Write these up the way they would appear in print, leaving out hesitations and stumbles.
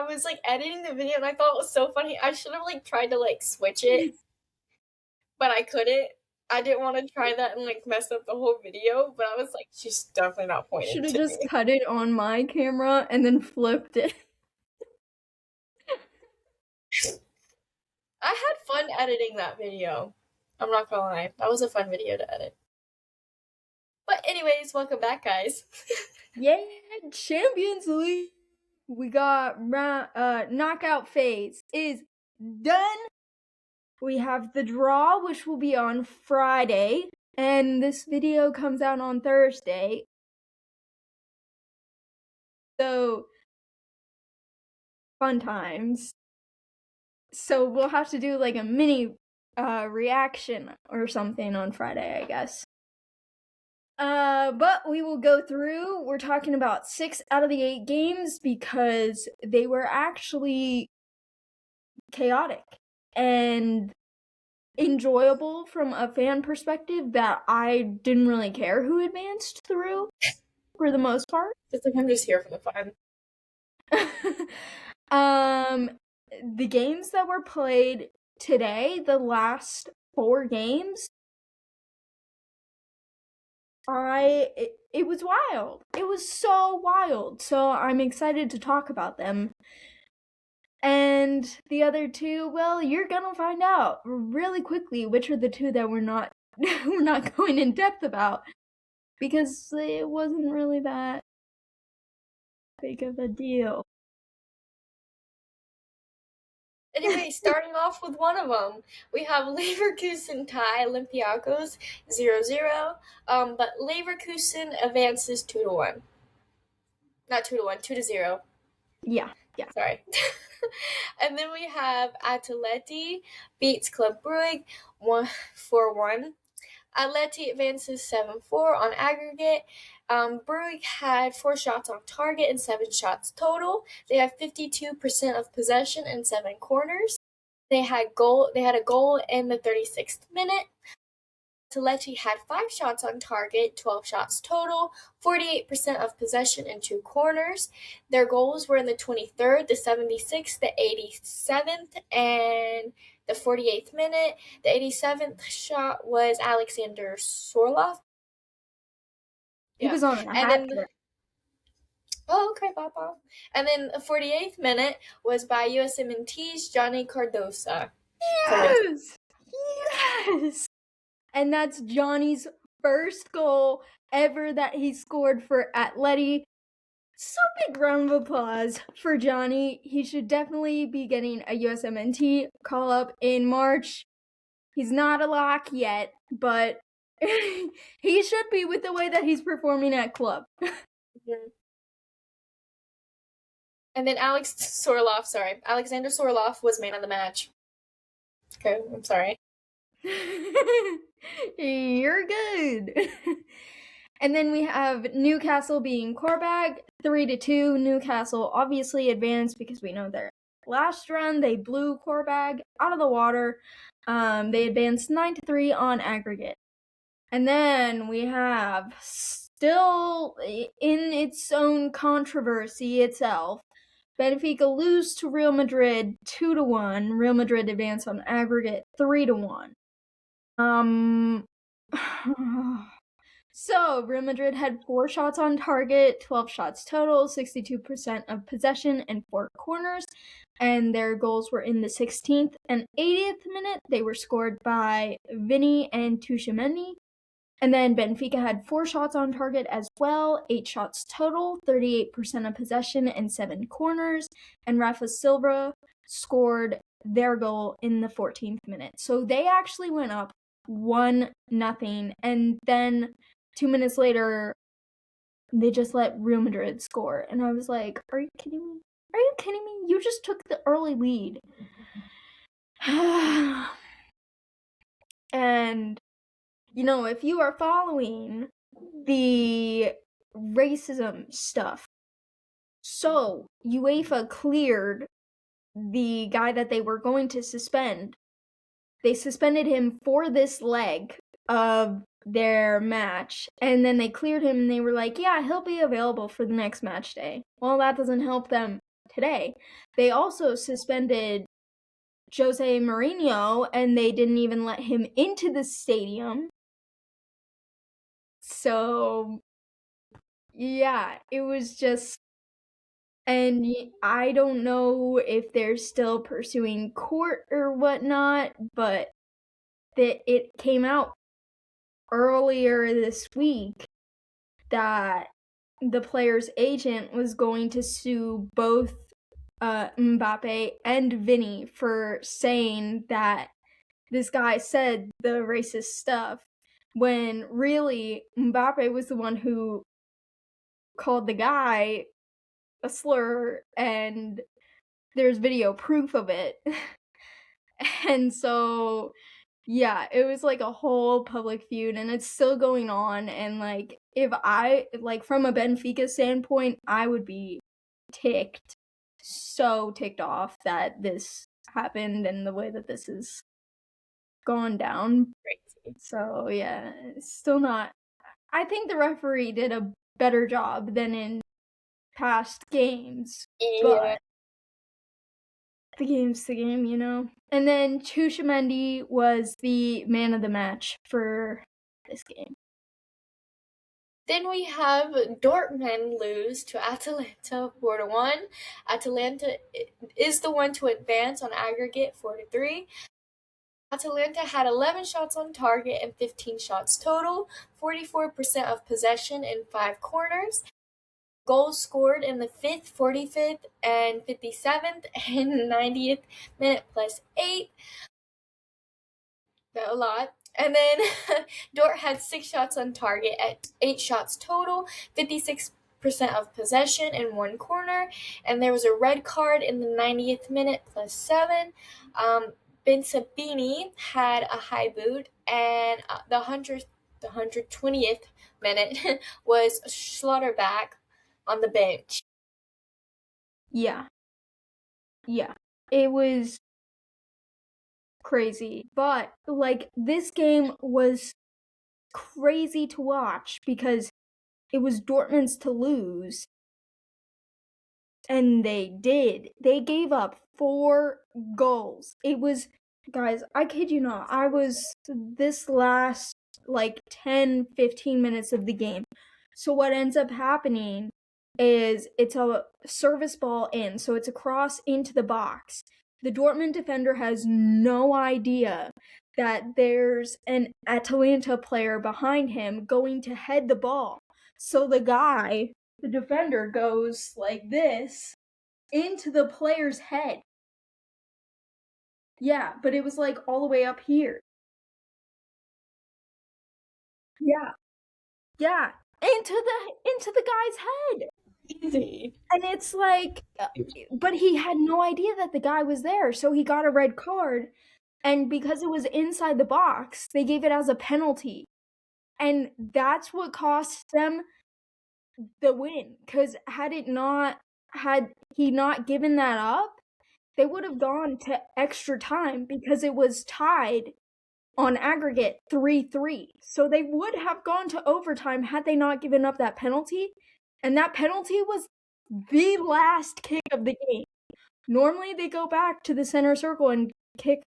was, like, editing the video, and I thought it was so funny. I should have, like, tried to, like, switch it, but I couldn't. I didn't want to try that and, like, mess up the whole video, but I was like, she's definitely not pointing Should have to just me. cut it on my camera and then flipped it. I had fun editing that video. I'm not gonna lie. That was a fun video to edit. But anyways, welcome back, guys. Yeah, Champions League. We got knockout phase is done. We have the draw, which will be on Friday, and this video comes out on Thursday. So, fun times. So we'll have to do like a mini reaction or something on Friday, I guess. But we will go through. We're talking about 6 out of the 8 games because they were actually chaotic and enjoyable from a fan perspective that I didn't really care who advanced through for the most part. It's like I'm just here for the fun. The games that were played today, the last 4 games, it was wild. It was so wild. So I'm excited to talk about them. And the other 2, well, you're gonna find out really quickly which are the 2 that we're not going in depth about, because it wasn't really that big of a deal. Anyway, starting off with one of them, we have Leverkusen tie Olympiacos 0-0. But Leverkusen advances 2-1. Not 2-1, 2-0. Yeah. Sorry. And then we have Atleti beats Club Brugge 4-1. Atleti advances 7-4 on aggregate. Brugge had 4 shots on target and 7 shots total. They have 52% of possession and 7 corners. They had a goal in the 36th minute. Atleti had 5 shots on target, 12 shots total, 48% of possession and 2 corners. Their goals were in the 23rd, the 76th, the 87th, and the 48th minute. The 87th shot was Alexander Sørloth. He was on a hat trick. Oh, okay, Papa. And then the 48th minute was by USMNT's Johnny Cardosa. Yes! And that's Johnny's first goal ever that he scored for Atleti. So big round of applause for Johnny. He should definitely be getting a USMNT call-up in March. He's not a lock yet, but he should be with the way that he's performing at club. And then Alexander Sørloth was man of the match. Okay, I'm sorry. You're good. And then we have Newcastle being Korbag 3-2. Newcastle obviously advanced because we know their last run they blew Korbag out of the water. They advanced 9-3 on aggregate. And then we have, still in its own controversy itself, Benfica lose to Real Madrid 2-1. Real Madrid advance on aggregate 3-1. So Real Madrid had 4 shots on target, 12 shots total, 62% of possession, and 4 corners. And their goals were in the 16th and 80th minute. They were scored by Vinny and Tchouaméni. And then Benfica had 4 shots on target as well, 8 shots total, 38% of possession, and 7 corners. And Rafa Silva scored their goal in the 14th minute. So they actually went up 1-0. And then 2 minutes later, they just let Real Madrid score. And I was like, are you kidding me? Are you kidding me? You just took the early lead. And you know, if you are following the racism stuff, so UEFA cleared the guy that they were going to suspend. They suspended him for this leg of their match, and then they cleared him and they were like, yeah, he'll be available for the next match day. Well, that doesn't help them today. They also suspended Jose Mourinho, and they didn't even let him into the stadium. So, yeah, it was just... And I don't know if they're still pursuing court or whatnot, but it came out earlier this week that the player's agent was going to sue both Mbappe and Vinny for saying that this guy said the racist stuff, when really Mbappe was the one who called the guy a slur, and there's video proof of it. And so, yeah, it was like a whole public feud, and it's still going on. And like, if I, like, from a Benfica standpoint, I would be so ticked off that this happened and the way that this has gone down. Crazy. So yeah, it's still not... I think the referee did a better job than in past games, but the game's the game, you know? And then Tchouaméni was the man of the match for this game. Then we have Dortmund lose to Atalanta 4-1. Atalanta is the one to advance on aggregate 4-3. Atalanta had 11 shots on target and 15 shots total, 44% of possession in 5 corners. Goals scored in the 5th, 45th, and 57th and 90th minute plus 8. A lot. And then Dort had 6 shots on target at 8 shots total, 56% of possession in 1 corner. And there was a red card in the 90th minute plus 7. Bensabini had a high boot, and the 120th minute was Schlotterbeck on the bench. Yeah. It was crazy. But, like, this game was crazy to watch because it was Dortmund's to lose. And they did. They gave up 4 goals. It was... Guys, I kid you not, I was this last, like, 10-15 minutes of the game. So what ends up happening is it's a service ball in, so it's a cross into the box. The Dortmund defender has no idea that there's an Atalanta player behind him going to head the ball. So the defender, goes like this into the player's head. Yeah, but it was like all the way up here. Yeah, into the guy's head. Easy. And it's like, but he had no idea that the guy was there, so he got a red card. And because it was inside the box, they gave it as a penalty. And that's what cost them the win. Because had he not given that up, they would have gone to extra time because it was tied on aggregate 3-3. So they would have gone to overtime had they not given up that penalty. And that penalty was the last kick of the game. Normally they go back to the center circle and kick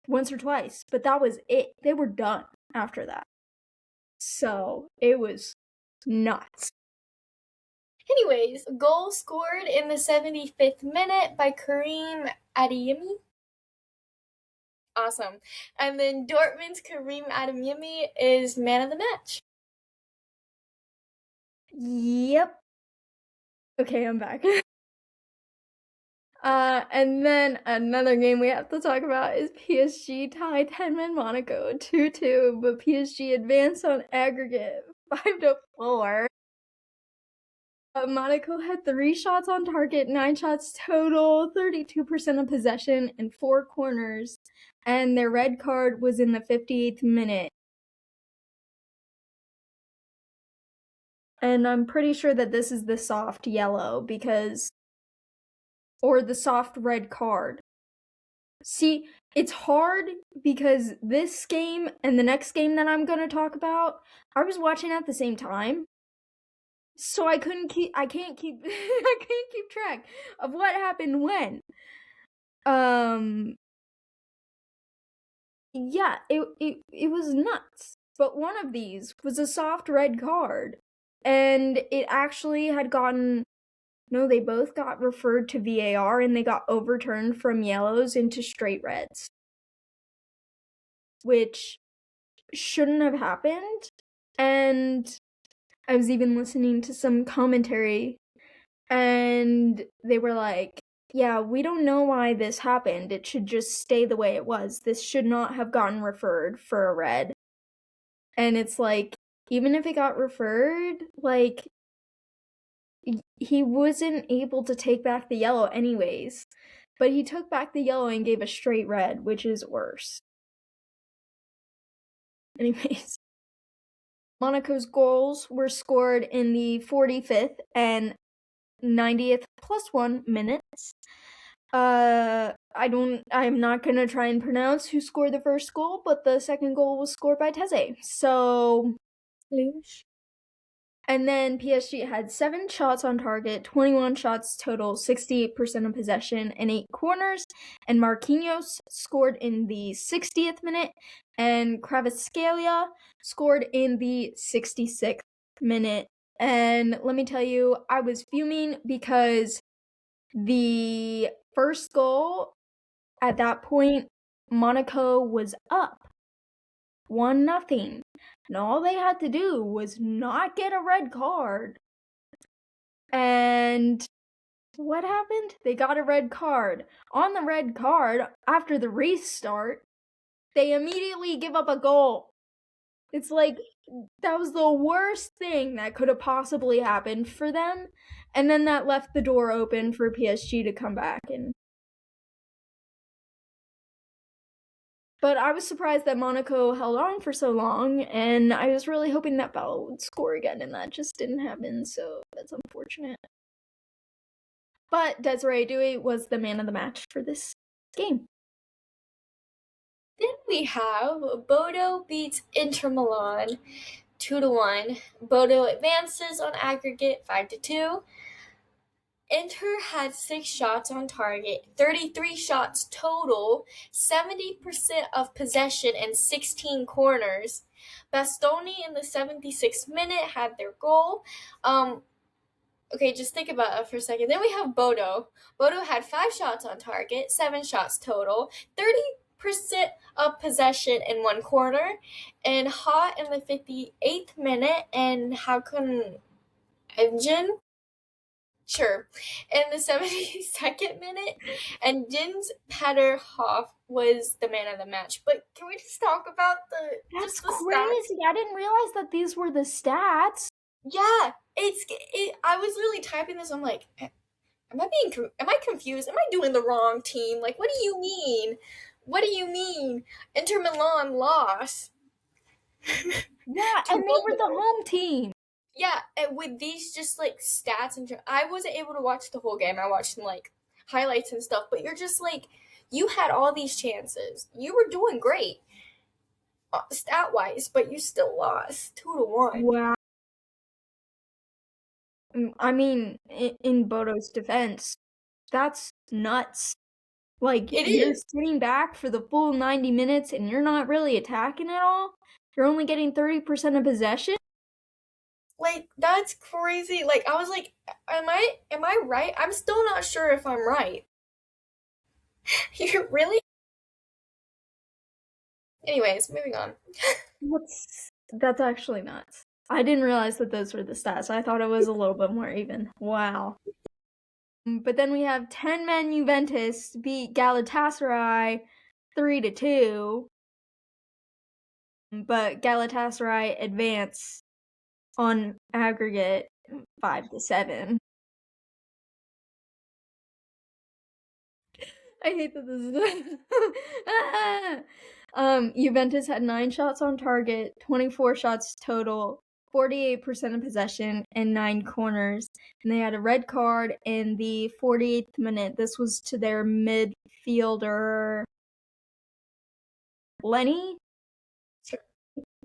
once or twice, but that was it. They were done after that. So it was nuts. Anyways, goal scored in the 75th minute by Karim Adeyemi. Awesome. And then Dortmund's Karim Adeyemi is man of the match. Yep. Okay, I'm back. And then another game we have to talk about is PSG tied 10-man Monaco 2-2, but PSG advanced on aggregate 5-4. Monaco had 3 shots on target, 9 shots total, 32% of possession, and 4 corners. And their red card was in the 58th minute. And I'm pretty sure that this is the soft yellow or the soft red card. See, it's hard because this game and the next game that I'm going to talk about, I was watching at the same time. So I can't keep I can't keep track of what happened when. Yeah, it was nuts. But one of these was a soft red card. And it actually had gotten no, they both got referred to VAR and they got overturned from yellows into straight reds. Which shouldn't have happened. And I was even listening to some commentary and they were like, yeah, we don't know why this happened. It should just stay the way it was. This should not have gotten referred for a red. And it's like, even if it got referred, like, he wasn't able to take back the yellow anyways. But he took back the yellow and gave a straight red, which is worse. Anyways. Monaco's goals were scored in the 45th and 90th +1 minutes. I'm not gonna try and pronounce who scored the first goal, but the second goal was scored by Teze. So, and then PSG had 7 shots on target, 21 shots total, 68% of possession, and 8 corners. And Marquinhos scored in the 60th minute, and Kvaratskhelia scored in the 66th minute. And let me tell you, I was fuming because the first goal, at that point, Monaco was up 1-0. And all they had to do was not get a red card. And what happened? They got a red card. On the red card, after the restart, they immediately give up a goal. It's like, that was the worst thing that could have possibly happened for them. And then that left the door open for PSG to come back. But I was surprised that Monaco held on for so long, and I was really hoping that Bell would score again, and that just didn't happen, so that's unfortunate. But Desiree Doué was the man of the match for this game. Then we have Bodo beats Inter Milan 2-1. Bodo advances on aggregate 5-2. Inter had 6 shots on target, 33 shots total, 70% of possession, and 16 corners. Bastoni in the 76th minute had their goal. Okay, just think about it for a second. Then we have Bodo. Bodo had 5 shots on target, 7 shots total, 30% of possession in 1 corner, and Hot in the 58th minute, and Hakan Engine. Sure. In the 72nd minute, and Jens Pederhoff was the man of the match. But can we just talk about the That's the crazy. stats? I didn't realize that these were the stats. Yeah, I was really typing this. I'm like, am I confused? Am I doing the wrong team? Like, what do you mean? What do you mean? Inter Milan lost. Yeah, and they were the home team. Yeah, and with these just like stats and I wasn't able to watch the whole game. I watched some like highlights and stuff, but you're just like, you had all these chances. You were doing great stat wise, but you still lost 2-1. Wow. I mean, in Bodo's defense, that's nuts. Like, you're sitting back for the full 90 minutes and you're not really attacking at all? You're only getting 30% of possession? Like, that's crazy. Like, I was like, am I right? I'm still not sure if I'm right. You really? Anyways, moving on. That's actually nuts. I didn't realize that those were the stats. I thought it was a little bit more even. Wow. But then we have 10-man Juventus beat Galatasaray 3-2. But Galatasaray advance on aggregate 5-7. I hate that this is Juventus had 9 shots on target, 24 shots total, 48% of possession, and 9 corners. And they had a red card in the 48th minute. This was to their midfielder, Lenny?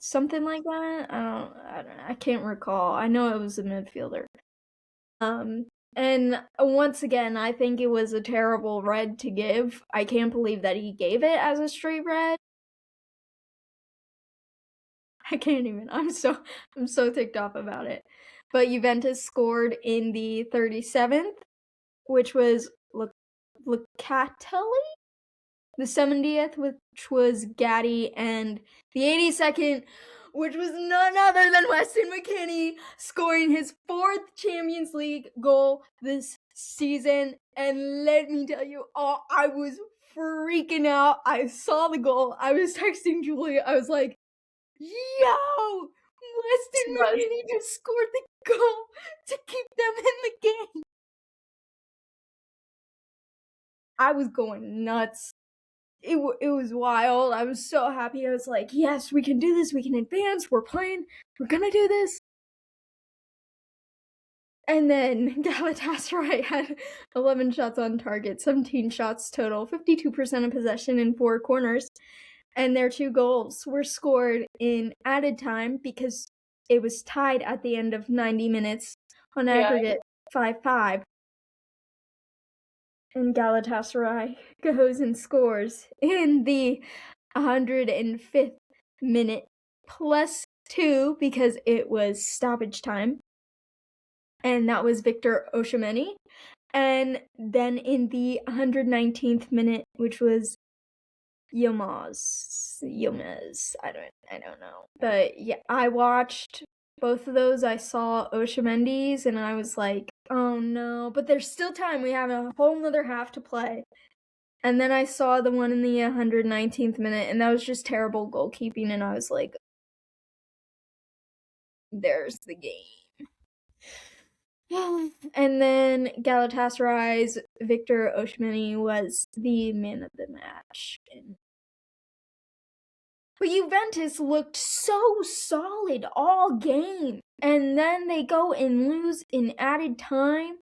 something like that. I can't recall. I know it was a midfielder. And once again, I think it was a terrible red to give. I can't believe that he gave it as a straight red. I can't even. I'm so ticked off about it. But Juventus scored in the 37th, which was Locatelli. The 70th, which was Gatti, and the 82nd, which was none other than Weston McKennie, scoring his 4th Champions League goal this season. And let me tell you, I was freaking out. I saw the goal. I was texting Julie. I was like, yo, Weston McKennie just scored the goal to keep them in the game. I was going nuts. It was wild. I was so happy. I was like, yes, we can do this. We can advance. We're playing. We're gonna do this. And then Galatasaray had 11 shots on target, 17 shots total, 52% of possession in 4 corners. And their 2 goals were scored in added time because it was tied at the end of 90 minutes on aggregate 5-5. And Galatasaray goes and scores in the 105th minute +2 because it was stoppage time. And that was Victor Osimhen. And then in the 119th minute, which was Yilmaz. I don't know. But yeah, I watched both of those. I saw Osimhen's and I was like, oh no, but there's still time. We have a whole nother half to play. And then I saw the one in the 119th minute, and that was just terrible goalkeeping, and I was like, there's the game. And then Galatasaray's Victor Osimhen was the man of the match. But Juventus looked so solid all game, and then they go and lose in added time.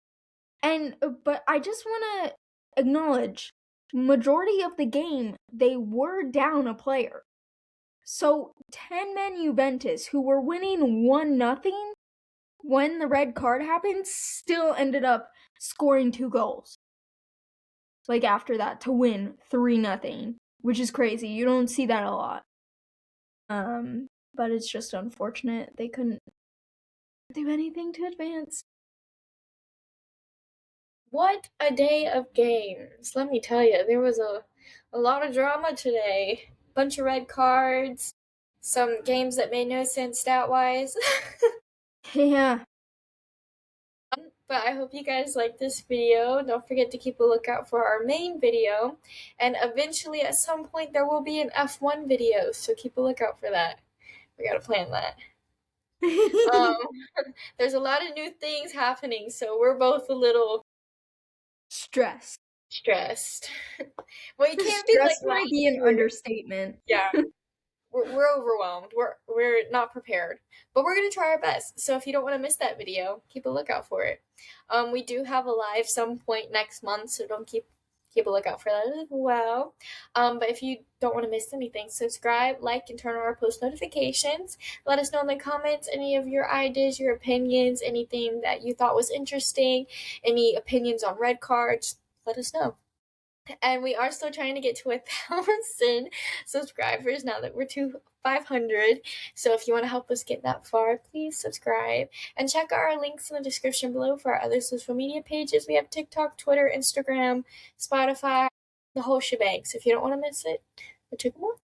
But I just want to acknowledge, majority of the game, they were down a player. So 10-man Juventus, who were winning 1-0 when the red card happened, still ended up scoring 2 goals. Like after that, to win 3-0, which is crazy. You don't see that a lot. But it's just unfortunate they couldn't do anything to advance. What a day of games. Let me tell you, there was a lot of drama today. Bunch of red cards, some games that made no sense stat-wise. Yeah. But I hope you guys like this video. Don't forget to keep a lookout for our main video. And eventually, at some point, there will be an F1 video, so keep a lookout for that. We gotta plan that. There's a lot of new things happening, so we're both a little stressed. Well, you can't be like might be an understatement. Yeah. We're overwhelmed. We're not prepared, but we're gonna try our best. So if you don't want to miss that video, keep a lookout for it. We do have a live some point next month, so don't keep a lookout for that as well. But if you don't want to miss anything, subscribe, like, and turn on our post notifications. Let us know in the comments any of your ideas, your opinions, anything that you thought was interesting, any opinions on red cards. Let us know. And we are still trying to get to 1,000 subscribers now that we're to 500. So if you want to help us get that far, please subscribe. And check out our links in the description below for our other social media pages. We have TikTok, Twitter, Instagram, Spotify, the whole shebang. So if you don't want to miss it, go check them out.